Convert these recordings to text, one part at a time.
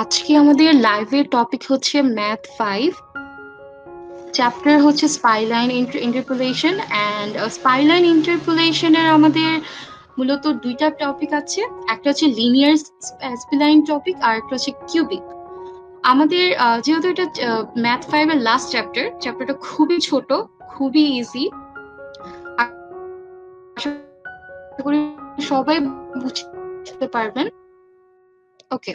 আজকে আমাদের লাইভের টপিক হচ্ছে ম্যাথ 5, চ্যাপ্টার হচ্ছে স্পাইলাইন ইন্টারপোলেশন অ্যান্ড স্পাইলাইন ইন্টারপোলেশনের আমাদের মূলত দুইটা টপিক আছে, একটা হচ্ছে লিনিয়ার স্পাইলাইন টপিক আর একটা হচ্ছে কিউবিক। আমাদের যেহেতু এটা ম্যাথ 5 এর লাস্ট চ্যাপ্টারটা খুবই ছোট, খুবই ইজি, আশা করি সবাই বুঝতে পারবেন। ওকে,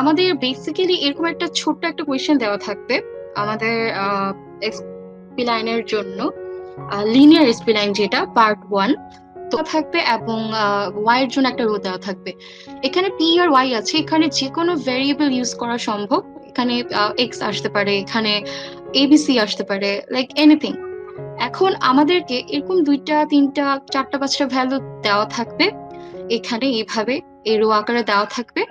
আমাদের বেসিক্যালি এরকম একটা ছোট্ট একটা কোয়েশ্চেন দেওয়া থাকবে আমাদের স্পিলাইনের জন্য, লিনিয়ার স্পিলাইন যেটা পার্ট 1 তো থাকবে, এবং ওয়াই এর জন্য একটা রো দেওয়া থাকবে। এখানে পি আর ওয়াই আছে, এখানে যে কোনো ভেরিয়েবল ইউজ করা সম্ভব। এখানে এক্স আসতে পারে, এখানে এবিসি আসতে পারে, লাইক এনিথিং। এখন আমাদেরকে এরকম 2টা 3টা 4টা 5টা ভ্যালু দেওয়া থাকবে, এখানে এইভাবে এই রো আকারে দেওয়া থাকবে।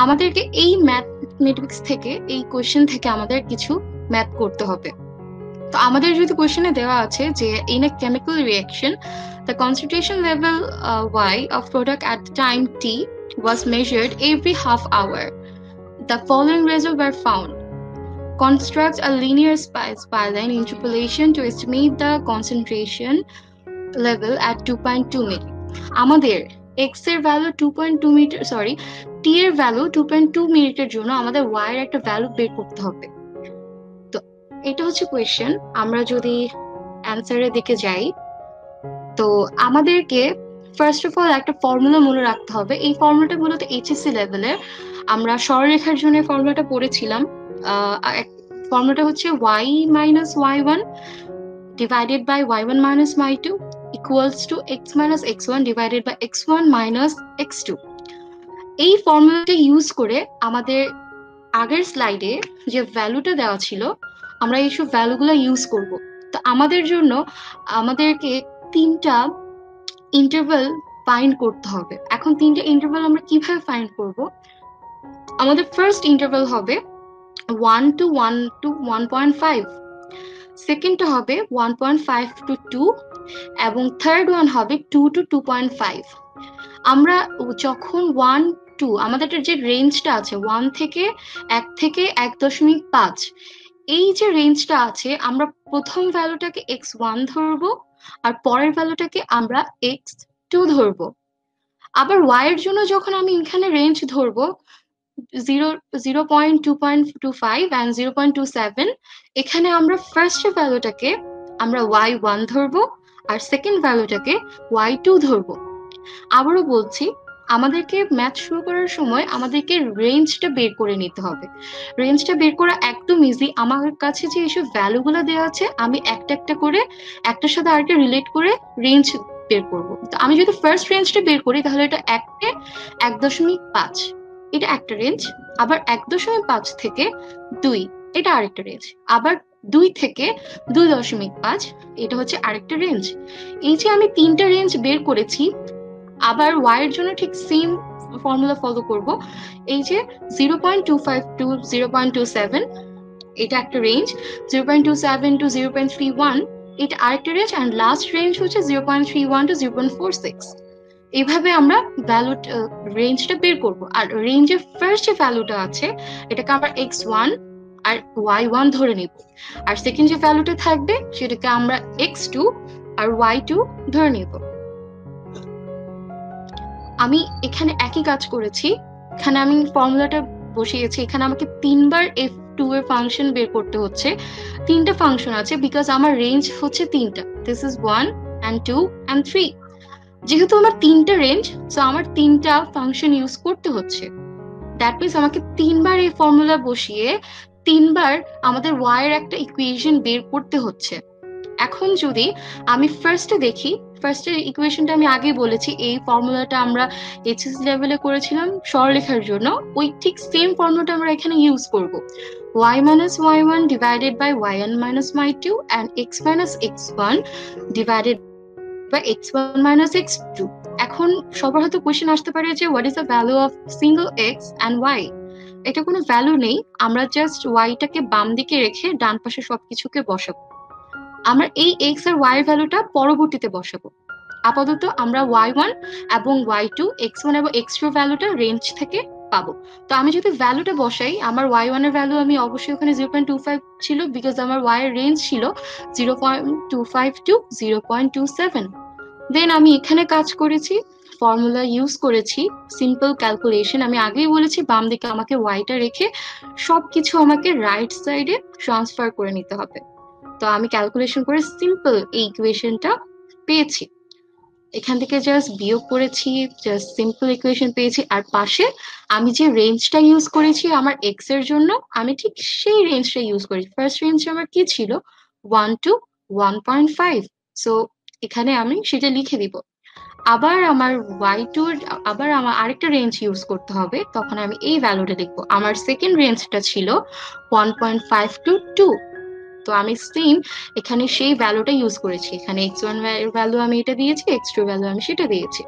আমাদেরকে এই ম্যাথমেটিক্স থেকে, এই কোয়েশ্চেন থেকে আমাদের কিছু ম্যাথ করতে হবে। তো আমাদের যদি কোয়েশ্চেনে দেওয়া আছে যে in a chemical reaction the concentration level y of product at the time t was measured every half hour. The following results were found. Construct a linear spline interpolation to estimate the concentration level at 2.2 মিলি। আমাদের x এর value 2.2 metre, sorry t এর value 2.2 মিনিটের জন্য আমাদের y এর একটা value বের করতে হবে। তো এটা হচ্ছে কোয়েশ্চেন। আমরা যদি অ্যান্সারের দিকে যাই, তো আমাদেরকে ফার্স্ট অফ অল একটা ফর্মুলা মনে রাখতে হবে। এই ফর্মুলাটা মূলত এইচএসসি লেভেলের, আমরা সরলরেখার জন্য ফর্মুলাটা পড়েছিলাম। ফর্মুলাটা হচ্ছে y minus y1 divided by y1 minus y2 equals to x minus x1 divided by x1 minus x2। এই ফর্মুলাটা ইউজ করে আমাদের আগের স্লাইডে যে ভ্যালুটা দেওয়া ছিল, আমরা এইসব ভ্যালুগুলো ইউজ করব। তো আমাদের জন্য আমাদেরকে 3টা ইন্টারভাল ফাইন্ড করতে হবে। এখন 3টা ইন্টারভাল আমরা কিভাবে ফাইন্ড করব? আমাদের ফার্স্ট ইন্টারভাল হবে 1 to 1.5, সেকেন্ডটা হবে 1.5 to 2, এবং থার্ড ওয়ান হবে 2 to 2.5। আমরা যখন 1 2 আমাদের যে রেঞ্জটা আছে 1 থেকে 1.5, এই যে রেঞ্জটা আছে, আমরা প্রথম ভ্যালুটাকে x1 ধরবো আর পরের ভ্যালুটাকে আমরা x2 ধরবো। আবার y এর জন্য যখন আমি এখানে রেঞ্জ ধরবো 0.2.25 and 0.27, এখানে আমরা ফার্স্ট ভ্যালুটাকে আমরা y1 ধরবো আর সেকেন্ড ভ্যালুটাকে y2 ধরবো। আবারও বলছি, আমাদেরকে ম্যাথ শুরু করার সময় আমাদেরকে রেঞ্জটা বের করে নিতে হবে। রেঞ্জটা বের করা একদম ইজি। আমার কাছে যে এইসব ভ্যালুগুলো দেওয়া আছে, আমি একটা একটা করে একটার সাথে আরেকটা রিলেট করে রেঞ্জ বের করব। তো আমি যদি ফার্স্ট রেঞ্জটা বের করি, তাহলে এটা 1.5, এটা একটা রেঞ্জ। আবার 1.5 থেকে 2, এটা আরেকটা রেঞ্জ। আবার 2 থেকে 2.5, এটা হচ্ছে আরেকটা রেঞ্জ। এই যে আমি 3টা রেঞ্জ বের করেছি, আবার y এর জন্য ঠিক সেম ফর্মুলা ফলো করব। এই যে 0.25 to 0.27, এটা একটা রেঞ্জ। 0.27 to 0.31, এটা আরেকটা রেঞ্জ। অ্যান্ড লাস্ট রেঞ্জ হচ্ছে 0.31 to 0.46। এইভাবে আমরা ভ্যালু রেঞ্জটা বের করব। আর রেঞ্জের ফার্স্ট যে ভ্যালুটা আছে, এটাকে আমরা x1 আর y1 ধরে নিব। আর সেকেন্ড যে ভ্যালুটা থাকবে, সেটাকে আমরা x2 আর y2 ধরে নিব। আমি এখানে একই কাজ করেছি। এখানে আমি ফর্মুলাটা বসিয়েছি। এখানে আমাকে 3বার f2 এর ফাংশন বের করতে হচ্ছে। 3টা ফাংশন আছে, বিকজ আমার রেঞ্জ হচ্ছে 3টা। This is 1 and 2 and 3। যেহেতু আমার 3টা রেঞ্জ, সো আমার 3টা ফাংশন ইউজ করতে হচ্ছে। দ্যাট মিনস আমাকে 3বার এই ফর্মুলা বসিয়ে 3বার আমাদের y এর একটা ইকুয়েশন বের করতে হচ্ছে। এখন যদি আমি ফার্স্টে দেখি, ফার্স্টের ইকুয়েশনটা আমি আগেই বলেছি, এই ফর্মুলাটা আমরা এইচএসসি লেভেলে করেছিলাম সরলরেখার জন্য। ওই ঠিক সেম ফর্মুলাটা আমরা এখানে ইউজ করব। y minus y1 divided by yn minus y2 and x minus x1 divided by x1 minus x2। এখন সবার হয়তো কোয়েশ্চেন আসতে পারে যে what is the value of single x and y. এটা কোনো ভ্যালু নেই, আমরা জাস্ট ওয়াইটাকে বাম দিকে রেখে ডান পাশে সবকিছুকে বসাবো। আমরা এই x আর y এর ভ্যালুটা পরবর্তীতে বসাবো। আপাতত আমরা y1 এবং y2, x1 এবং x2 ভ্যালুটা রেঞ্জ থেকে পাবো। তো আমি যদি ভ্যালুটা বসাই, আমার y1 এর ভ্যালু আমি অবশ্যই ওখানে 0.25 ছিল, বিকজ আমার y এর রেঞ্জ ছিল 0.25 টু 0.27। দেন আমি এখানে কাজ করেছি, ফর্মুলা ইউজ করেছি, সিম্পল ক্যালকুলেশন। আমি আগেই বলেছি বাম দিকে আমাকে ওয়াইটা রেখে সবকিছু আমাকে রাইট সাইডে ট্রান্সফার করে নিতে হবে। তো আমি ক্যালকুলেশন করে সিম্পল এই ইকুয়েশনটা পেয়েছি। এখান থেকে জাস্ট বিয়োগ করেছি, জাস্ট সিম্পল ইকুয়েশন পেয়েছি। আর পাশে আমি যে রেঞ্জটা ইউজ করেছি আমার এক্স এর জন্য, আমি ঠিক সেই রেঞ্জটা ইউজ করেছি। ফার্স্ট রেঞ্জ আমার কি ছিল, 1 টু 1.5। সো এখানে আমি সেটা লিখে দিব। আবার আমার y2 আবার আমার আরেকটা রেঞ্জ ইউজ করতে হবে, তখন আমি এই ভ্যালুটা লিখবো। আমার সেকেন্ড রেঞ্জটা ছিল 1.5 টু 2। তো আমি সেম এখানে সেই ভ্যালুটা ইউজ করেছি। এখানে x1 এর ভ্যালু আমি এটা দিয়েছি, x2 এর ভ্যালু আমি সেটা দিয়েছি।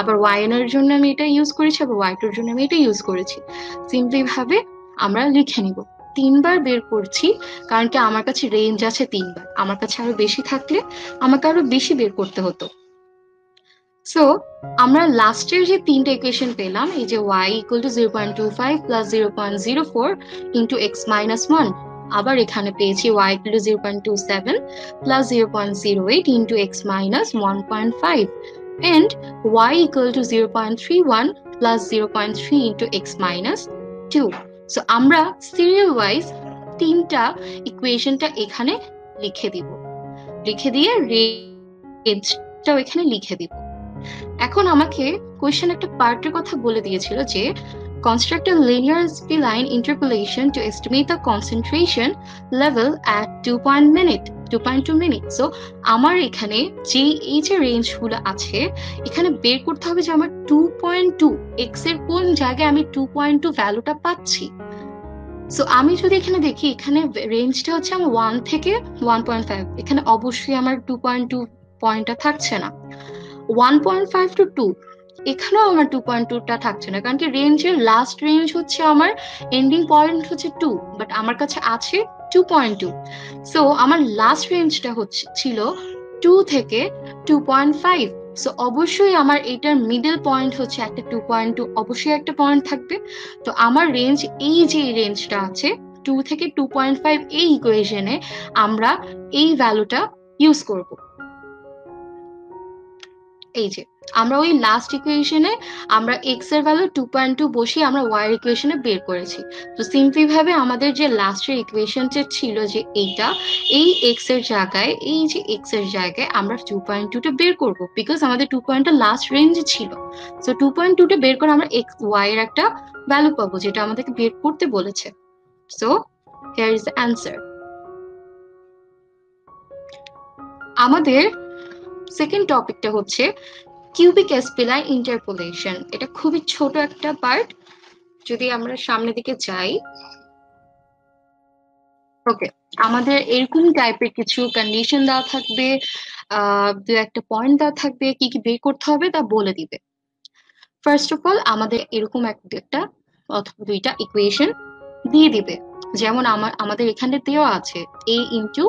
আবার yn এর জন্য আমি এটা ইউজ করেছি, আবার y2 এর জন্য আমি এটা ইউজ করেছি। সিম্পলি ভাবে আমরা লিখে নিব। 3বার বের করছি, কারণ কি আমার কাছে রেঞ্জ আছে 3বার। আমার কাছে আরো বেশি থাকলে আমাকে আরো বেশি বের করতে হতো। সো আমরা লাস্টের যে তিনটা ইকুয়েশন পেলাম, এই যে y equal to 0.25 plus 0.04 into x minus 1, আবার এখানে পেয়েছি y equal to 0.27 plus 0.08 into x minus 1.5 and y equal to 0.31 plus 0.3 into x minus 2। So আমরা সিরিয়াল ওয়াইজ তিনটা ইকুয়েশনটা এখানে লিখে দিব, লিখে দিয়ে রেঞ্জটাও এখানে লিখে দিব। এখন আমাকে কোয়েশ্চেন একটা পার্টের কথা বলে দিয়েছিল যে construct a linear spline interpolation to estimate the concentration level at 2.2 minutes. So আমার এখানে যে এই যে রেঞ্জ গুলো আছে এখানে বের করতে হবে যে আমার 2.2 x এর কোন জায়গায় আমি 2.2 ভ্যালুটা পাচ্ছি। সো আমি যদি এখানে দেখি, এখানে রেঞ্জটা হচ্ছে আমার 1 থেকে 1.5, এখানে অবশ্যই আমার 2.2 পয়েন্টটা থাকছে না। 1.5 টু 2, এখানেও আমার 2.2টা থাকছে না, কারণ কি রেঞ্জের লাস্ট রেঞ্জ হচ্ছে আমার এন্ডিং পয়েন্ট হচ্ছে 2, বাট আমার কাছে আছে 2.2। সো আমার লাস্ট রেঞ্জটা ছিল 2 থেকে 2.5। সো অবশ্যই আমার এটার মিডল পয়েন্ট হচ্ছে একটা 2.2, অবশ্যই একটা পয়েন্ট থাকবে। তো আমার রেঞ্জ, এই যে রেঞ্জটা আছে 2 থেকে 2.5, এই ইকুয়েশনে আমরা এই ভ্যালুটা ইউজ করব। এই যে আমরা ওই লাস্ট ইকুয়েশনে আমরা x এর ভ্যালু 2.2 বসিয়ে আমরা y এর ইকুয়েশনে বের করেছি। তো সিম্পলি ভাবে আমাদের যে লাস্টের ইকুয়েশনটা ছিল যে এইটা, এই x এর জায়গায়, এই যে x এর জায়গায় আমরা 2.2টা বের করব, বিকজ আমাদের 2.টা লাস্ট রেঞ্জে ছিল। সো 2.2টা বের করে আমরা x y এর একটা ভ্যালু পাবো, যেটা আমাদেরকে বের করতে বলেছে। So here is the answer. আমাদের সেকেন্ড টপিকটা হচ্ছে কিউবিক স্প্লাইন ইন্টারপোলেশন। এটা খুবই ছোট একটা পার্ট। যদি আমরা সামনের দিকে যাই, ওকে, আমাদের এরকম টাইপের কিছু কন্ডিশন দেওয়া থাকবে, দু একটা পয়েন্ট দেওয়া থাকবে, কি কি বের করতে হবে তা বলে দিবে। ফার্স্ট অফ অল আমাদের এরকম একটা অথবা দুইটা ইকুয়েশন দিয়ে দিবে, যেমন আমাদের এখানে দেওয়া আছে a into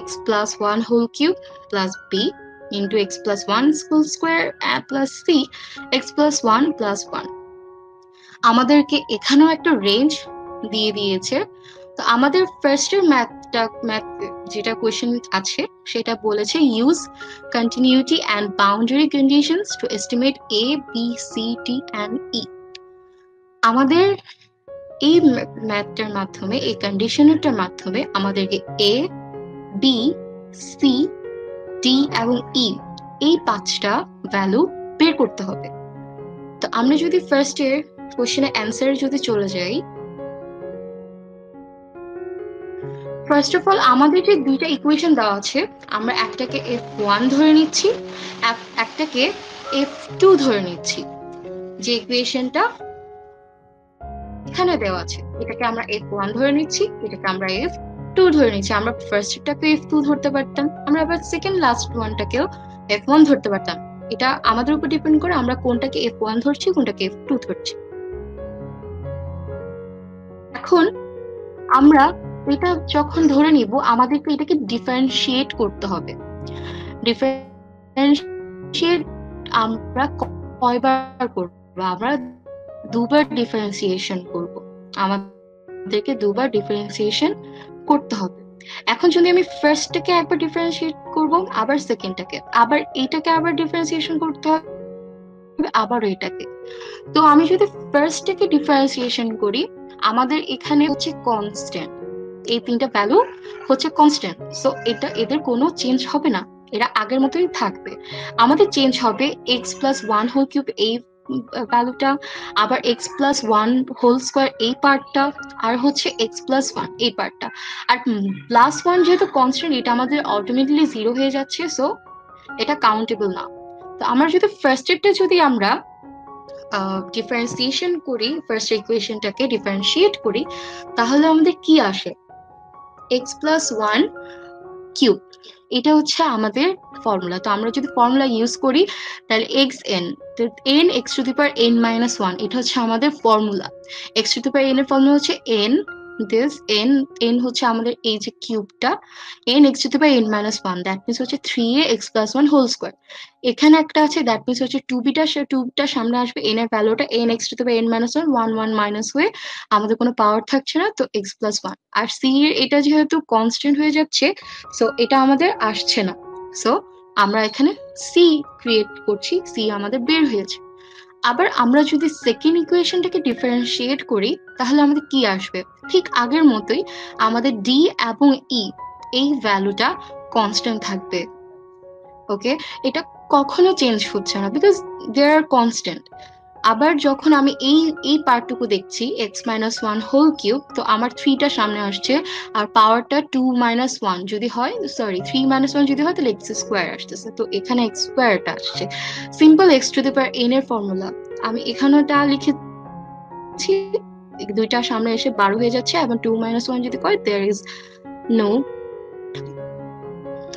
x plus 1 whole cube plus b into x plus 1 whole square plus c x plus 1 plus 1। আমাদেরকে এখানেও একটা রেঞ্জ দিয়ে দিয়েছে। তো আমাদের ফার্স্টের ম্যাথ যেটা কোয়েশ্চেন আছে সেটা বলেছে use continuity and boundary conditions to estimate a b c d and e। আমাদের এই ম্যাথটার মাধ্যমে, এই কন্ডিশনারটার মাধ্যমে আমাদেরকে a b c d এবং e এই 5টা ভ্যালু বের করতে হবে। তো আমরা যদি ফার্স্ট এর কোশ্চেনের অ্যান্সারে যদি চলে যাই, ফার্স্ট অফ অল আমাদের যে দুইটা ইকুয়েশন দেওয়া আছে, আমরা একটাকে f1 ধরে নিচ্ছি, একটাকে f2 ধরে নিচ্ছি। যে ইকুয়েশনটা এখানে দেওয়া আছে এটাকে আমরা f1 ধরে নিচ্ছি, এটাকে আমরা f2 ধরে নিচ্ছি। আমরা ফার্স্টটাকে f2 ধরতে পারতাম, আমরা আবার সেকেন্ড লাস্ট ওয়ানটাকেও f1 ধরতে পারতাম। এটা আমাদের উপর ডিপেন্ড করে আমরা কোনটাকে f1 ধরছি, কোনটাকে f2 ধরছি। এখন আমরা এটা যখন ধরে নিব, আমাদেরকে এটাকে ডিফারেন্সিয়েট করতে হবে। ডিফারেন্সিয়েট আমরা কয়বার করব? আমরা দুবার ডিফারেন্সিয়েশন করব, আমাদেরকে দুবার ডিফারেন্সিয়েশন করতে হবে। এখন যদি আমি ফার্স্টটাকে একবার ডিফারেন্সিয়েট করব, আবার সেকেন্ডটাকে, আবার এইটাকে আবার ডিফারেন্সিয়েশন করতে হবে, আবার এটাকে। তো আমি যদি ফার্স্টটাকে ডিফারেন্সিয়েশন করি, আমাদের এখানে হচ্ছে কনস্ট্যান্ট, এই তিনটা ভ্যালু হচ্ছে কনস্ট্যান্ট, সো এটা এদের কোনো চেঞ্জ হবে না, এরা আগের মতোই থাকবে। আমাদের চেঞ্জ হবে x plus one whole cube এই ভ্যালুটা, আবার x plus one whole square এই পার্টটা, আর হচ্ছে এক্স প্লাস ওয়ান এই পার্টটা। আর প্লাস ওয়ান যেহেতু কনস্ট্যান্ট, এটা আমাদের অটোমেটিকলি জিরো হয়ে যাচ্ছে, সো এটা কাউন্টেবল না। তো আমরা যদি ফার্স্ট এরটা যদি আমরা ডিফারেন্সিয়েশন করি, ফার্স্ট ইকুয়েশনটাকে ডিফারেন্সিয়েট করি, তাহলে আমাদের কি আসে, এক্স প্লাস ওয়ান কিউব, এটা হচ্ছে আমাদের ফর্মুলা। তো আমরা যদি ফর্মুলা ইউজ করি তাহলে X N, N X to the power N minus one, এটা হচ্ছে আমাদের formula. X to the power N এর ফর্মুলা হচ্ছে এন, দিস এন, এন হচ্ছে আমাদের এই যে কিউবটা, N X to the power N minus one, that means হচ্ছে 3a X plus one whole square. এখানে একটা আছে, দ্যাট মিনস হচ্ছে টু বিটা সামনে আসবে, এন এর ভ্যালুটা N X to the power N minus one, one one minus হয়ে আমাদের কোনো পাওয়ার থাকছে না, তো এক্স প্লাস ওয়ান। আর সি এর এটা যেহেতু কনস্ট্যান্ট হয়ে যাচ্ছে, সো এটা আমাদের আসছে না, সো আমরা এখানে সি ক্রিয়েট করছি, সি আমাদের বের হয়েছে। আবার আমরা যদি সেকেন্ড ইকুয়েশনটাকে ডিফারেন্সিয়েট করি, তাহলে আমাদের কি আসবে, ঠিক আগের মতোই আমাদের ডি এবং ই এই ভ্যালুটা কনস্ট্যান্ট থাকবে। ওকে, এটা কখনো চেঞ্জ হচ্ছে না, বিকজ দে আর কনস্ট্যান্ট। আবার যখন আমি এই পার্টটুকু দেখছি x minus one whole cube, তো আমার থ্রিটা সামনে আসছে, আর পাওয়ারটা টু মাইনাস ওয়ান যদি হয়, সরি থ্রি মাইনাস ওয়ান যদি হয়, তাহলে এক্স স্কোয়ার আসতেছে, তো এখানে এক্স স্কোয়ারটা আসছে। Simple x to the power N এর ফর্মুলা আমি এখানেটা লিখেছি, দুইটা সামনে এসে 12 হয়ে যাচ্ছে, এবং টু মাইনাস ওয়ান যদি করে দেয়ার ইজ নো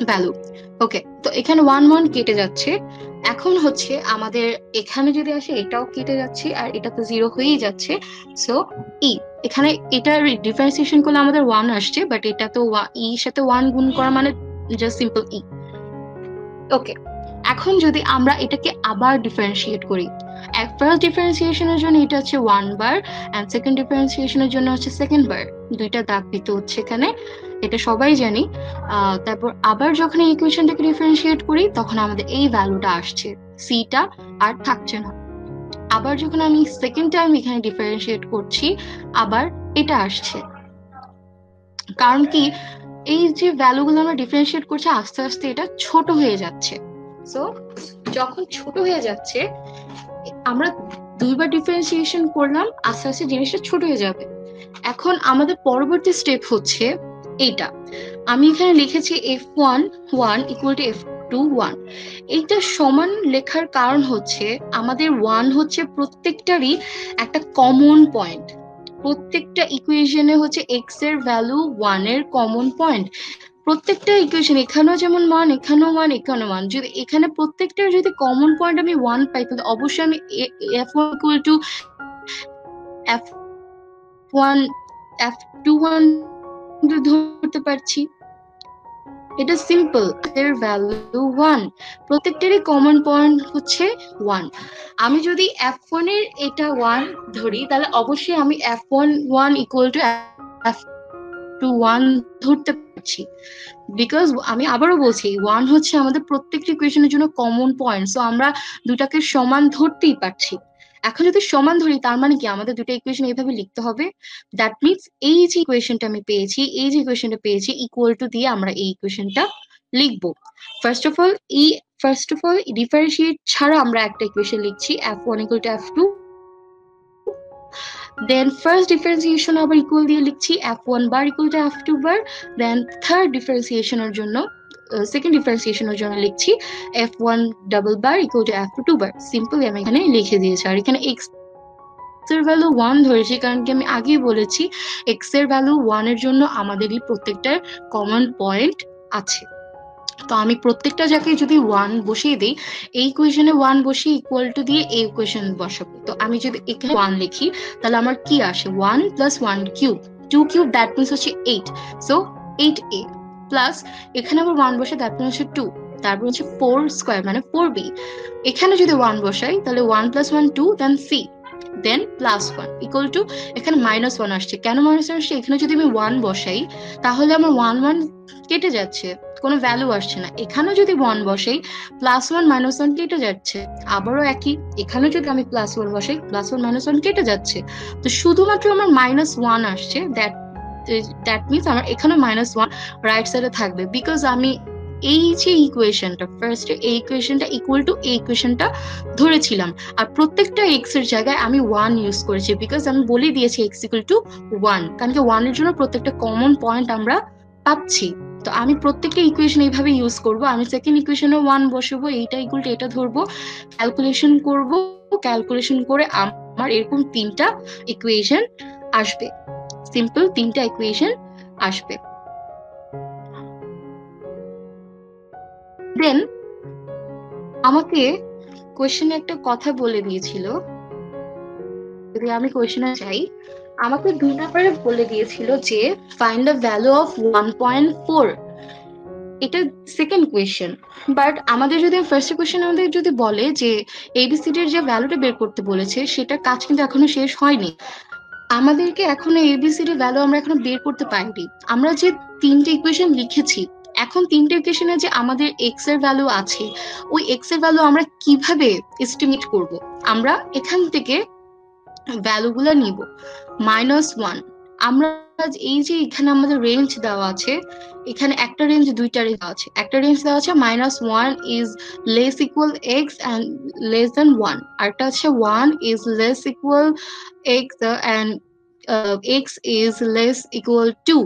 ভ্যালু। ওকে, তো এখানে ওয়ান ওয়ান কেটে যাচ্ছে। এখন হচ্ছে আমাদের এখানে যদি আসে, এটাও কেটে যাচ্ছে, আর এটা তো জিরো হয়েই যাচ্ছে, সো ই, এখানে এটা ডিফারেন্সিয়েশন করলে আমাদের ওয়ান আসছে, বাট এটা তো ই সাথে ওয়ান গুণ করা মানে জাস্ট সিম্পল ই। ওকে, এখন যদি আমরা এটাকে আবার ডিফারেন্সিয়েট করি, ফার্স্ট ডিফারেন্সিয়েশনের জন্য এটা হচ্ছে ওয়ান বার, এন্ড সেকেন্ড ডিফারেন্সিয়েশনের জন্য হচ্ছে সেকেন্ড বার, দুইটা দাগ দিতে হচ্ছে এখানে, এটা সবাই জানি। তারপর আবার যখন এই ইকুয়েশনটাকে ডিফারেন্সিয়েট করি, তখন আমাদের এই ভ্যালুটা আসছে, সিটা আর থাকছে না। আবার যখন আমি সেকেন্ড টাইম এখানে ডিফারেন্সিয়েট করছি, আবার এটা আসছে। কারণ কি, এই যে ভ্যালুগুলো আমরা ডিফারেন্সিয়েট করছি, আস্তে আস্তে এটা ছোট হয়ে যাচ্ছে। সো যখন ছোট হয়ে যাচ্ছে, আমরা দুইবার ডিফারেন্সিয়েশন করলাম, আস্তে আস্তে জিনিসটা ছোট হয়ে যাবে। এখন আমাদের পরবর্তী স্টেপ হচ্ছে এইটা, আমি এখানে লিখেছি f one one equal to F two one. এইটা সমান লেখার কারণ হচ্ছে আমাদের ওয়ান হচ্ছে প্রত্যেকটারই একটা কমন পয়েন্ট, প্রত্যেকটা ইকুয়েশনে হচ্ছে এক্স এর ভ্যালু ওয়ান এর কমন পয়েন্ট। প্রত্যেকটা ইকুয়েশন, এখানেও যেমন ওয়ান, এখানেও ওয়ান, এখানেও ওয়ান, যদি এখানে প্রত্যেকটার যদি কমন পয়েন্ট আমি ওয়ান পাই, তাহলে অবশ্যই আমি f one equal to f one f two one ধরতে পারছি। এটা সিম্পল, এর ভ্যালু ওয়ান, প্রত্যেকটারই কমন পয়েন্ট হচ্ছে ওয়ান। আমি যদি এফ ওয়ান এর এটা ওয়ান ধরি, তাহলে অবশ্যই আমি f one one equal to F two one ধরতে পারছি, বিকজ আমি আবারও বলছি ওয়ান হচ্ছে আমাদের প্রত্যেকটি ইকুয়েশনের জন্য কমন পয়েন্ট, সো আমরা দুটাকে সমান ধরতেই পারছি। এখন যদি সমান ধরি, তার মানে কি আমাদের দুটো ইকুয়েশন এইভাবে লিখতে হবে, দ্যাট মিনস এই যে ইকুয়েশনটা আমি পেয়েছি, এই যে ইকুয়েশনটা পেয়েছি, ইকুয়াল টু দিয়ে আমরা এই ইকুয়েশনটা লিখবো। ফার্স্ট অফ অল ডিফারেন্সিয়েট ছাড়া আমরা একটা ইকুয়েশন লিখছি, F one equal to F two, then first differentiation আবার ইকুয়াল দিয়ে লিখছি F one bar equal to F two bar, then third ডিফারেন্সিয়েশনের জন্য সেকেন্ড ডিফারেন্সিয়েশনের জন্য লিখছি F one double bar equal to F two two bar. Simply আমি এখানে লিখে দিয়েছি। আর এখানে এক্স এর ভ্যালু ওয়ান ধরেছি, কারণ কি আমি আগেই বলেছি এক্স এর ভ্যালু ওয়ান এর জন্য আমাদেরই প্রত্যেকটার কমন পয়েন্ট আছে। তো আমি প্রত্যেকটা জায়গায় যদি ওয়ান বসিয়ে দিই, এই ইকুয়েশনে ওয়ান বসিয়ে ইকুয়াল টু দিয়ে এই ইকুয়েশন বসাবো। তো আমি যদি এখানে ওয়ান লিখি, তাহলে আমার কি আসে, one plus one cube, two cube, that means হচ্ছে eight, so eight a plus এখানে আবার ওয়ান বসে, দ্যাট মিনস হচ্ছে টু, তারপর হচ্ছে ফোর স্কোয়ার মানে ফোর বি। এখানে যদি ওয়ান বসাই, তাহলে one plus one two, then c, then +1 equal to, এখানে -1 আসছে, কেন -1 আসছে? এখানে যদি আমি 1 বসাই তাহলে আমার 1 1 কেটে যাচ্ছে, কোনো ভ্যালু আসছে না। এখানেও যদি 1 বসাই, +1 -1 কেটে যাচ্ছে। আবারও একই, এখানেও যদি আমি +1 বসাই, +1 -1 কেটে যাচ্ছে। তো শুধুমাত্র আমার -1 আসছে, দ্যাট মিনস আমার এখানে -1 রাইট সাইডে থাকবে, বিকজ আমি এই যে ইকুয়েশনটা, ফার্স্ট এই ইকুয়েশনটা ইকুয়াল টু এই ইকুয়েশনটা ধরেছিলাম। আর প্রত্যেকটা এক্স এর জায়গায় আমি 1 ইউজ করেছি, বিকজ আমি বলে দিয়েছি x ইকুয়াল টু 1, কারণ কি 1 এর জন্য প্রত্যেকটা কমন পয়েন্ট আমরা পাচ্ছি। তো আমি প্রত্যেকটা ইকুয়েশন এইভাবে ইউজ করব। আমি সেকেন্ড ইকুয়েশনে 1 বসাবো, এইটা ইকুয়াল টু এটা ধরবো, ক্যালকুলেশন করব, ক্যালকুলেশন করে আমার এরকম 3টা ইকুয়েশন আসবে, সিম্পল 3টা ইকুয়েশন আসবে। দেন আমাকে কোয়েশ্চেনে একটা কথা বলে দিয়েছিল, যদি আমি কোয়েশ্চেনে যাই, আমাকে 2 নম্বরে বলে দিয়েছিল যে ফাইন্ড দ্য ভ্যালু অফ 1.4। এটা সেকেন্ড কোয়েশ্চেন, বাট আমাদের যদি ফার্স্ট কোয়েশ্চেন আমাদের যদি বলে যে এবিসিডি এর যে ভ্যালুটা বের করতে বলেছে, সেটার কাজ কিন্তু এখনো শেষ হয়নি। আমাদেরকে এখনো এবিসিডি ভ্যালু আমরা এখনো বের করতে পারিনি। আমরা যে 3টে ইকুয়েশন লিখেছি, এখন 3টে ইকুয়েশনে যে আমাদের এক্স এর ভ্যালু আছে, ওই এক্স এর ভ্যালু আমরা কিভাবে এস্টিমেট করব? আমরা এখান থেকে ভ্যালুগুলো নিব। -1, আমরা এই যে এখানে আমাদের রেঞ্জ দেওয়া আছে, এখানে একটা রেঞ্জ, দুইটা রেঞ্জ দেওয়া আছে। একটা রেঞ্জ দেওয়া আছে -1 is less equal x and less than 1, আরটা আছে 1 is less equal x and x is less equal 2।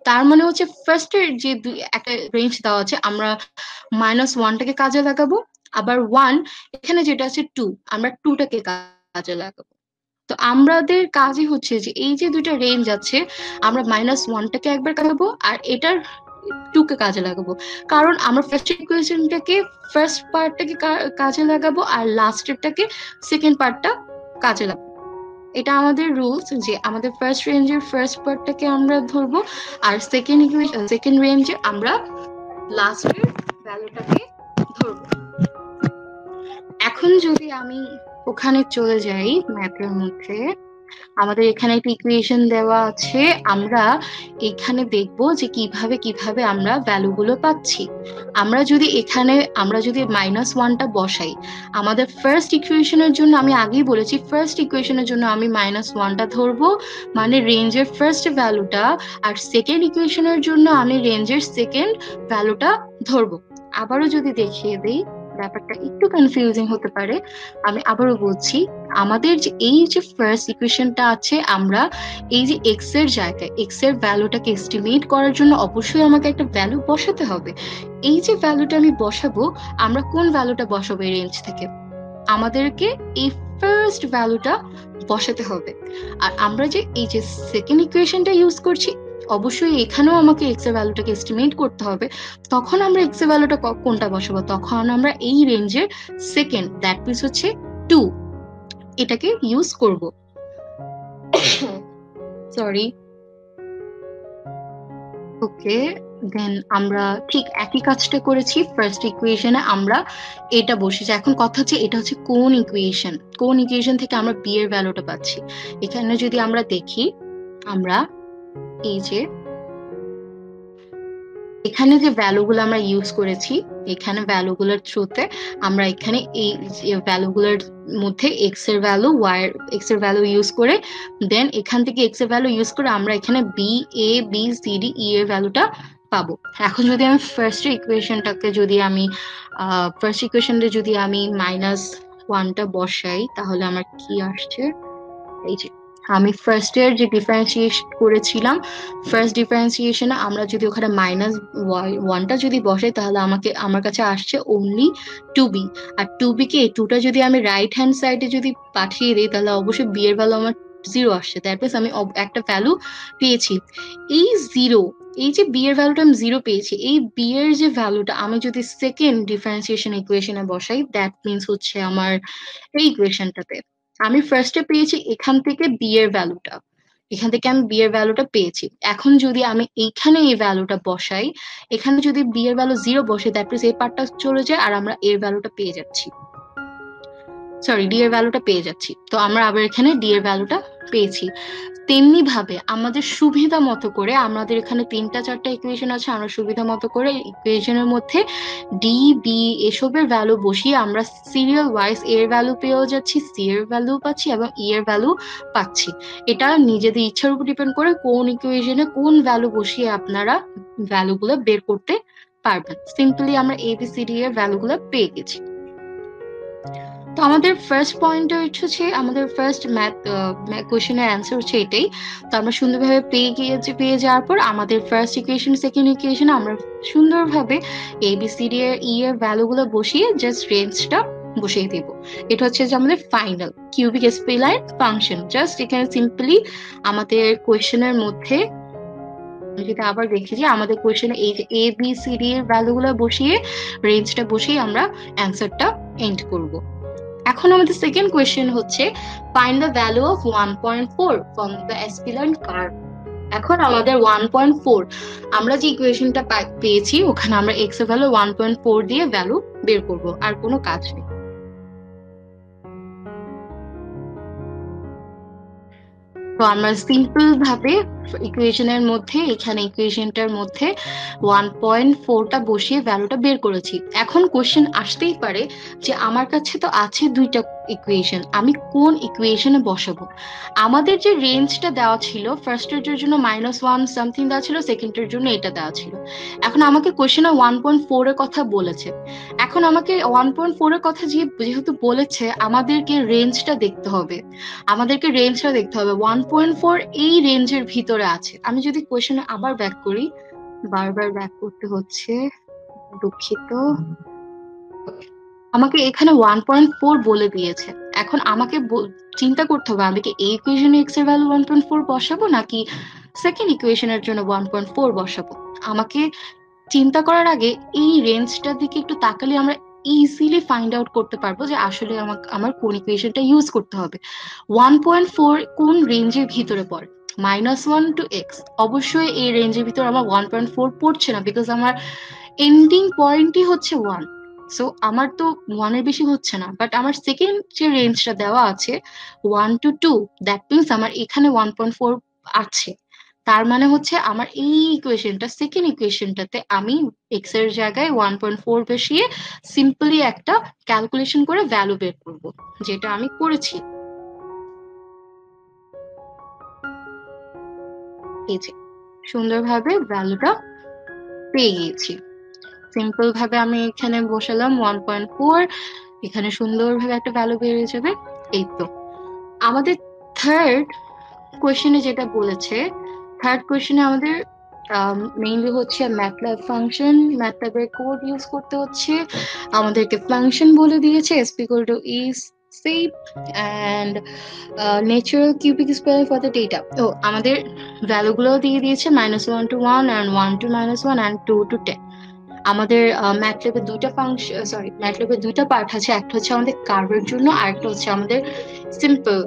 তার মানে হচ্ছে ফার্স্টের যে একটা রেঞ্জ দেওয়া আছে, আমরা -1টাকে কাজে লাগাবো, আবার 1, এখানে যেটা আছে 2, আমরা 2টাকে কাজে লাগাবো। তো আমাদের কাজই হচ্ছে যে এই যে দুইটা রেঞ্জ আছে, আমরা -1টাকে একবার কাটাবো আর এটার 2কে কাজে লাগাবো, কারণ আমরা ফার্স্ট ইকুয়েশনটাকে ফার্স্ট পার্টটাকে কাজে লাগাবো আর লাস্টেরটাকে সেকেন্ড পার্টটা কাজে লাগাবো। এটা আমাদের রুলস, যে আমাদের ফার্স্ট রেঞ্জের ফার্স্ট পার্টটাকে আমরা ধরবো আর সেকেন্ড রেঞ্জে আমরা লাস্টের ভ্যালুটাকে ধরবো। এখন যদি আমি ওখানে চলে যাই ম্যাথের মধ্যে, আমাদের এখানে একটা ইকুয়েশন দেওয়া আছে, আমরা এখানে দেখব যে কিভাবে কিভাবে আমরা ভ্যালুগুলো পাচ্ছি। আমরা যদি -1টা বসাই, আমাদের ফার্স্ট ইকুয়েশনের জন্য আমি আগেই বলেছি, ফার্স্ট ইকুয়েশনের জন্য আমি -1টা ধরবো, মানে রেঞ্জের ফার্স্ট ভ্যালুটা, আর সেকেন্ড ইকুয়েশনের জন্য আমি রেঞ্জের সেকেন্ড ভ্যালুটা ধরবো। আবারও যদি দেখিয়ে দিই, ব্যাপারটা একটু কনফিউজিং হতে পারে, আমি আবারও বলছি, আমাদের যে এই যে ফার্স্ট ইকুয়েশনটা আছে, আমরা এই যে এক্স এর জায়গায় এক্স এর ভ্যালুটাকে এস্টিমেট করার জন্য অবশ্যই আমাকে একটা ভ্যালু বসাতে হবে। এই যে ভ্যালুটা আমি বসাবো, আমরা কোন ভ্যালুটা বসাবো এই রেঞ্জ থেকে? আমাদেরকে এই ফার্স্ট ভ্যালুটা বসাতে হবে। আর আমরা যে এই যে সেকেন্ড ইকুয়েশনটা ইউজ করছি, অবশ্যই এখানেও আমাকে এক্স এর ভ্যালুটাকে এস্টিমেট করতে হবে। তখন আমরা এক্স এর ভ্যালুটা কোনটা বসাবো? তখন আমরা এই রেঞ্জের সেকেন্ড, দ্যাট মিনস হচ্ছে 2, এটাকে ইউজ করব। সরি, ওকে। দেন আমরা ঠিক একই কাজটা করেছি, ফার্স্ট ইকুয়েশনে আমরা এটা বসেছি। এখন কথা হচ্ছে এটা হচ্ছে কোন ইকুয়েশন, কোন ইকুয়েশন থেকে আমরা বি এর ভ্যালুটা পাচ্ছি। এখানে যদি আমরা দেখি, আমরা এই যে এখানে যে ভ্যালুগুলো আমরা ইউজ করেছি, এখানে ভ্যালুগুলোর থ্রুতে আমরা এখানে এই ভ্যালুগুলোর মধ্যে এক্স এর ভ্যালু, ওয়াই এক্স এর ভ্যালু ইউজ করে, দেন এখান থেকে এক্স এর ভ্যালু ইউজ করে আমরা এখানে বি, এ, বি, সি, ডি, ই এর ভ্যালুটা পাবো। এখন যদি আমি ফার্স্ট ইকুয়েশনটাকে যদি আমি -1টা বসাই, তাহলে আমার কি আসছে? এই যে আমি ফার্স্ট এর যে ডিফারেন্সিয়েশন করেছিলাম, ফার্স্ট ডিফারেন্সিয়েশনে আমরা যদি ওখানে -1টা যদি বসাই, তাহলে আমার কাছে আসছে অনলি 2b। আর 2b কে 2টা যদি আমি রাইট হ্যান্ড সাইডে যদি পাঠিয়ে দিই, তাহলে অবশ্যই b এর ভ্যালু আমার 0 আসছে। দ্যাট মিনস আমি একটা ভ্যালু পেয়েছি। এই 0, এই যে b এর ভ্যালুটা আমি 0 পেয়েছি, এই b এর যে ভ্যালুটা আমি যদি সেকেন্ড ডিফারেন্সিয়েশন ইকুয়েশনে বসাই, দ্যাট মিনস হচ্ছে আমার এই ইকুয়েশনটাতে আমি ফার্স্টে পেয়েছি এখান থেকে বি এর ভ্যালুটা, এখান থেকে আমি বি এর ভ্যালুটা পেয়েছি। এখন যদি আমি এইখানে এই ভ্যালুটা বসাই, এখানে যদি বি এর ভ্যালু 0 বসে, দ্যাট মিনস এই পার্টটা চলে যায় আর আমরা এর ভ্যালুটা পেয়ে যাচ্ছি। সরি ডি এর ভ্যালুটা পেয়ে যাচ্ছি। তো আমরা আবার এখানে ডি এর ভ্যালুটা পেয়েছি। তেমনি ভাবে আমাদের সুবিধা মতো করে, আমাদের এখানে 3-4টা ইকুয়েশন আছে, আমরা সুবিধা মতো করে ইকুয়েশনের মধ্যে ডি বি এসবের ভ্যালু বসিয়ে আমরা সিরিয়াল ওয়াইজ এর ভ্যালু পেয়েও যাচ্ছি, সি এর ভ্যালু পাচ্ছি এবং ই এর ভ্যালু পাচ্ছি। এটা নিজেদের ইচ্ছার উপর ডিপেন্ড করে কোন ইকুয়েশনে কোন ভ্যালু বসিয়ে আপনারা ভ্যালুগুলো বের করতে পারবেন। সিম্পলি আমরা এবিসিডি এর ভ্যালুগুলো পেয়ে গেছি। তো আমাদের ফার্স্ট পয়েন্ট হচ্ছে, আমাদের ফার্স্ট ম্যাথ কোয়েশ্চেনের অ্যান্সার হচ্ছে এটাই। তো আমরা সুন্দরভাবে পেয়ে যাওয়ার পর আমাদের ফার্স্ট ইকুয়েশন সেকেন্ড ইকুয়েশন আমরা সুন্দরভাবে এবিসিডি এর ই এর ভ্যালুগুলো বসিয়ে জাস্ট রেঞ্জটা বসিয়ে দিব। এটা হচ্ছে যে আমাদের final cubic spline function. Just এখানে সিম্পলি আমাদের কোয়েশ্চেনের মধ্যে যেটা আবার দেখি যে আমাদের কোয়েশ্চেনে এই যে এ বি সি ডি এর ভ্যালুগুলো বসিয়ে রেঞ্জটা বসিয়ে আমরা অ্যান্সারটা এন্ড করব। এখন আমাদের সেকেন্ড কোয়েশ্চেন হচ্ছে find the value of 1.4 from the spline curve. এখন আমাদের 1.4 আমরা যে ইকুয়েশনটা পেয়েছি ওখানে আমরা এক্স এর ভ্যালু 1.4 দিয়ে ভ্যালু বের করব, আর কোনো কাজ নেই। তো আমরা সিম্পল ভাবে ইকুয়েশনের মধ্যে এখানে ইকুয়েশনটার মধ্যে 1.4টা বসিয়ে ভ্যালুটা বের করেছি। এখন কোশ্চেন আসতেই পারে যে আমার কাছে তো আছে দুইটা ইকুয়েশন, আমি কোন ইকুয়েশনে বসাবো? আমাদের যে রেঞ্জটা দেওয়া ছিল, ফার্স্টের জন্য -1 সামথিং দেওয়া ছিল, সেকেন্ডের জন্য এটা দেওয়া ছিল। এখন আমাকে কোশ্চেনে 1.4 এর কথা বলেছে। এখন আমাকে 1.4 এর কথা যেহেতু বলেছে, আমাদেরকে রেঞ্জটা দেখতে হবে। 1.4 এই রেঞ্জের ভিতরে আছে। আমি যদি কোয়েশ্চেনে আবার ব্যাক করি, বারবার ব্যাক করতে হচ্ছে, দুঃখিত। আমাকে এখানে 1.4 বলে দিয়েছে। এখন আমাকে চিন্তা করতে হবে আমি কি এই ইকুয়েশনে এক্স এর ভ্যালু 1.4 বসাবো নাকি সেকেন্ড ইকুয়েশনের জন্য 1.4 বসাবো। আমাকে চিন্তা করার আগে এই রেঞ্জটার দিকে একটু তাকালে আমরা ইজিলি ফাইন্ড আউট করতে পারবো যে আসলে আমার কোন ইকুয়েশনটা ইউজ করতে হবে। 1.4 কোন রেঞ্জের ভিতরে পড়ে? -1 টু এক্স, অবশ্যই এই রেঞ্জের ভিতরে আমার 1.4 পড়ছে না, বিকজ আমার এন্ডিং পয়েন্টই হচ্ছে 1। সো আমার তো 1 এর বেশি হচ্ছে না। বাট আমার সেকেন্ড যে রেঞ্জটা দেওয়া আছে 1 to 2, দ্যাট মিনস আমার এখানে 1.4 আছে। তার মানে হচ্ছে আমার এই ইকুয়েশনটা, সেকেন্ড ইকুয়েশনটাতে আমি এক্স এর জায়গায় 1.4 বসিয়ে সিম্পলি একটা ক্যালকুলেশন করে ভ্যালু বের করব, যেটা আমি করেছি। এই যে সুন্দরভাবে ভ্যালুটা পেয়ে গিয়েছি। সিম্পল ভাবে আমি এখানে বসালাম 1.4, এখানে সুন্দরভাবে একটা ভ্যালু বেরিয়ে যাবে। এই তো আমাদের থার্ড কোয়েশ্চেনে যেটা বলেছে, থার্ড কোয়েশ্চেনে আমাদের মেইনলি হচ্ছে ম্যাটল্যাব ফাংশন, ম্যাটল্যাবের কোড ইউজ করতে হচ্ছে। আমাদেরকে ফাংশন বলে দিয়েছে sp = is shape and natural cubic square for the data। তো আমাদের ভ্যালুগুলো দিয়ে দিয়েছে -1 to 1 and 1 to -1 and 2 to 10। আমাদের ম্যাটল্যাবের দুইটা পার্ট আছে, একটা হচ্ছে আমাদের কার্ভের জন্য আর একটা হচ্ছে আমাদের সিম্পল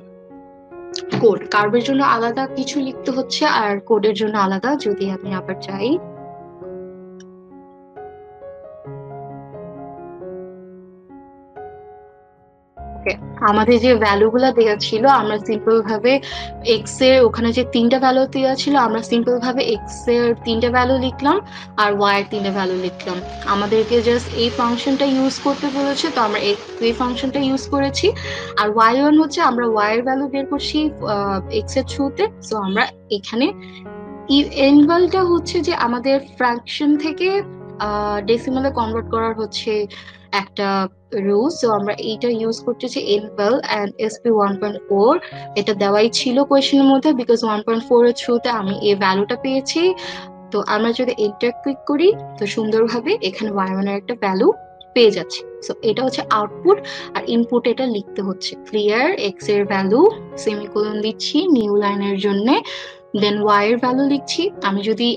কোড। কার্ভের জন্য আলাদা কিছু লিখতে হচ্ছে আর কোডের জন্য আলাদা। যদি আমি আবার চাই, আমাদের যে ভ্যালুগুলো দেওয়া ছিল আমরা সিম্পল ভাবে এক্স এর ওখানে যে 3টা ভ্যালু দেওয়া ছিল আমরা সিম্পল ভাবে এক্স এর 3টা ভ্যালু লিখলাম আর ওয়াই এর 3টা ভ্যালু লিখলাম। আমাদেরকে জাস্ট এই ফাংশনটা ইউজ করতে বলেছে, তো আমরা এই ফাংশনটা ইউজ করেছি। আর y1 হচ্ছে আমরা y এর ভ্যালু বের করছি এক্স এর থ্রুতে। সো আমরা এখানে ইনভালটা হচ্ছে যে আমাদের ফ্র্যাকশন থেকে ডেসিমালে কনভার্ট করার হচ্ছে একটা রুল। সো আমরা এইটা ইউজ করতেছি ইনভাল এন্ড sp 1.4। এটা দেওয়াই ছিল কোয়েশ্চেনের মধ্যে, বিকজ 1.4 এর থ্রুতে আমি এই ভ্যালুটা পেয়েছি। তো আমরা যদি এন্টার ক্লিক করি তো সুন্দরভাবে এখানে y1 এর একটা ভ্যালু পেয়ে যাচ্ছে। সো এটা হচ্ছে আউটপুট, আর ইনপুট এটা লিখতে হচ্ছে ক্লিয়ার এক্স এর ভ্যালু সেমিকোলন দিচ্ছি নিউ লাইনের জন্য, দেন ওয়াই এর ভ্যালু লিখছি। আমি যদি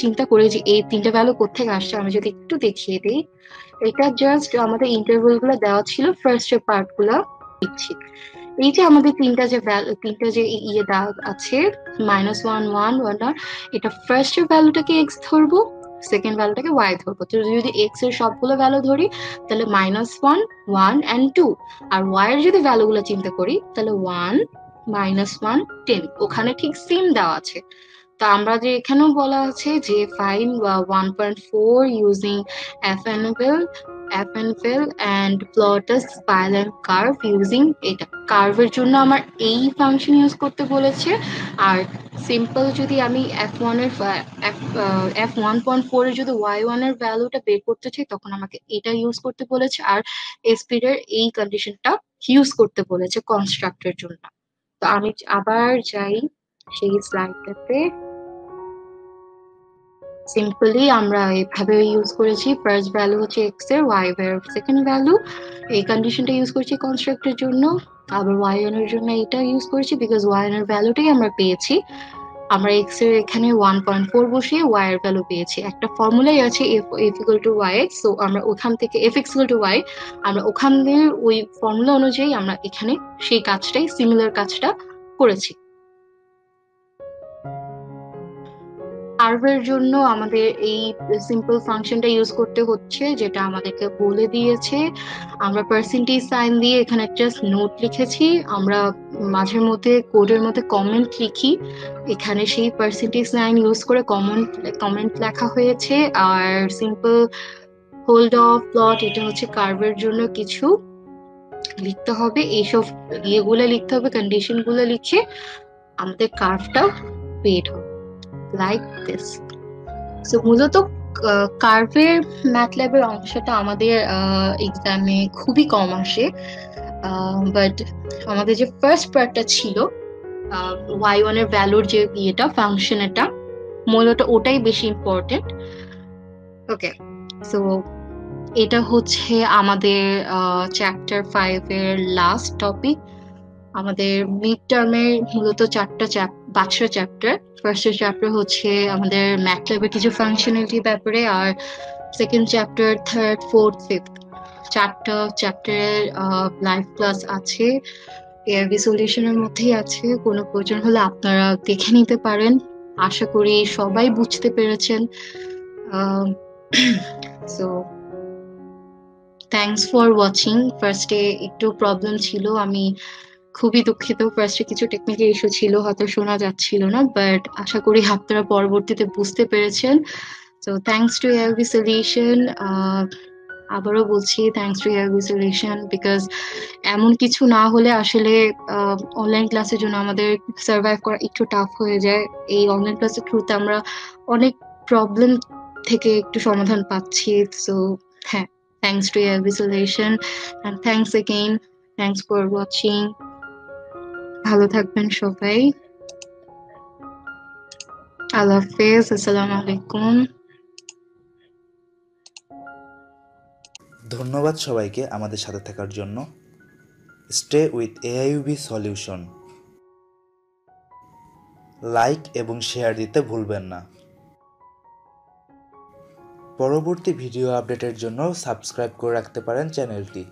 চিন্তা করি যে এই 3টা ভ্যালু কোথেকে আসছে, আমি যদি একটু দেখিয়ে দিই, এটা জাস্ট আমাদের ইন্টারভেল গুলো দেওয়া ছিল, ফার্স্ট এর পার্ট গুলো লিখছি। এই যে আমাদের তিনটা যে দেওয়া আছে -1 1 1 1, এটা ফার্স্ট এর ভ্যালুটাকে এক্স ধরবো, সেকেন্ড ভ্যালুটাকে ওয়াই ধরবো। তো যদি এক্স এর সবগুলো ভ্যালু ধরি তাহলে -1, 1 and 2, আর ওয়াই এর যদি ভ্যালুগুলো চিন্তা করি তাহলে 1, -1, 10, ওখানে ঠিক সেম দেওয়া আছে। তো আমরা যে এখানেও বলা আছে যে find 1.4 using FNFL and plot a spiral curve using এটা। কার্ভের জন্য আমার এই ফাংশন ইউজ করতে বলেছে, আর সিম্পল যদি আমি F1.4 এর যদি y1 এর ভ্যালুটা বের করতে চাই তখন আমাকে এটা ইউজ করতে বলেছে, আর স্পিড এর এই কন্ডিশনটা ইউজ করতে বলেছে কনস্ট্রাক্টের জন্য। তো আমি আবার যাই সেই স্লাইডটাতে। সিম্পলি আমরা এভাবে ইউজ করেছি, ফার্স্ট ভ্যালু হচ্ছে এক্স এর, ওয়াই এর সেকেন্ড ভ্যালু, এই কন্ডিশনটা ইউজ করছি কনস্ট্রাক্টের জন্য। আবার ওয়াই এর জন্য এটা ইউজ করেছি বিকজ ওয়াই এর ভ্যালুটাই আমরা পেয়েছি। আমরা এক্স এর এখানে 1.4 বসিয়ে ওয়াই এর ভ্যালু পেয়েছি। একটা ফর্মুলাই আছে f equal to y x, so আমরা ওখান থেকে f x equal to y, আমরা ওখান থেকে ওই ফর্মুলা অনুযায়ী আমরা এখানে সেই কাজটাই, সিমিলার কাজটা করেছি। কার্ভের জন্য আমাদের এই সিম্পল ফাংশনটা ইউজ করতে হচ্ছে যেটা আমাদেরকে বলে দিয়েছে। আমরা পার্সেন্টেজ সাইন দিয়ে এখানে জাস্ট নোট লিখেছি। আমরা মাঝে মধ্যে কোডের মধ্যে কমেন্ট লিখি, এখানে সেই পার্সেন্টেজ সাইন ইউজ করে কমেন্ট লেখা হয়েছে। আর সিম্পল হোল্ড অফ প্লট, এটা হচ্ছে কার্ভের জন্য কিছু লিখতে হবে, এইসব ইয়েগুলো লিখতে হবে, কন্ডিশন গুলো লিখে আমাদের কার্ভটা বের হবে লাইক দিস। সো মূলত কার্ভের ম্যাথল্যাবের অংশটা আমাদের এক্সামে খুবই কম আসে, বাট আমাদের যে ফার্স্ট পার্টটা ছিল y1 এর ভ্যালুর যে ইয়েটা ফাংশন, এটা মূলত ওটাই বেশি ইম্পর্টেন্ট। ওকে, সো এটা হচ্ছে আমাদের চ্যাপ্টার 5 এর লাস্ট টপিক। আমাদের মিড টার্মের মূলত 4টা চ্যাপ্টার। ফার্স্ট চ্যাপ্টার হচ্ছে আমাদের ম্যাথল্যাবের কিছু ফাংশনালিটি ব্যাপারে, আর second chapter, third, fourth, fifth 4টা চ্যাপ্টারের লাইভ ক্লাস আছে, এআরবি সলিউশনের মধ্যেই আছে। কোনো প্রয়োজন হলে আপনারা দেখে নিতে পারেন। আশা করি সবাই বুঝতে পেরেছেন। So thanks for watching. ফার্স্টে একটু প্রবলেম ছিল, আমি খুবই দুঃখিত। ফার্স্টে কিছু টেকনিক্যাল ইস্যু ছিল, হয়তো শোনা যাচ্ছিল না, বাট আশা করি আপনারা পরবর্তীতে বুঝতে পেরেছেন। So thanks to ARB solution. আবারও বলছি thanks to ARB solution, because এমন কিছু না হলে আসলে অনলাইন ক্লাসের জন্য আমাদের সার্ভাইভ করা একটু টাফ হয়ে যায়। এই অনলাইন ক্লাসের থ্রুতে আমরা অনেক প্রবলেম থেকে একটু সমাধান পাচ্ছি। সো হ্যাঁ, thanks to ARB solution, and thanks again, thanks for watching. ভালো থাকবেন সবাই। আল্লাহ হাফেজ, আসসালামু আলাইকুম। ধন্যবাদ সবাইকে আমাদের সাথে থাকার জন্য। Stay with AIUB solution. Like এবং শেয়ার দিতে ভুলবেন না। পরবর্তী ভিডিও আপডেটের জন্য সাবস্ক্রাইব করে রাখতে পারেন চ্যানেলটি।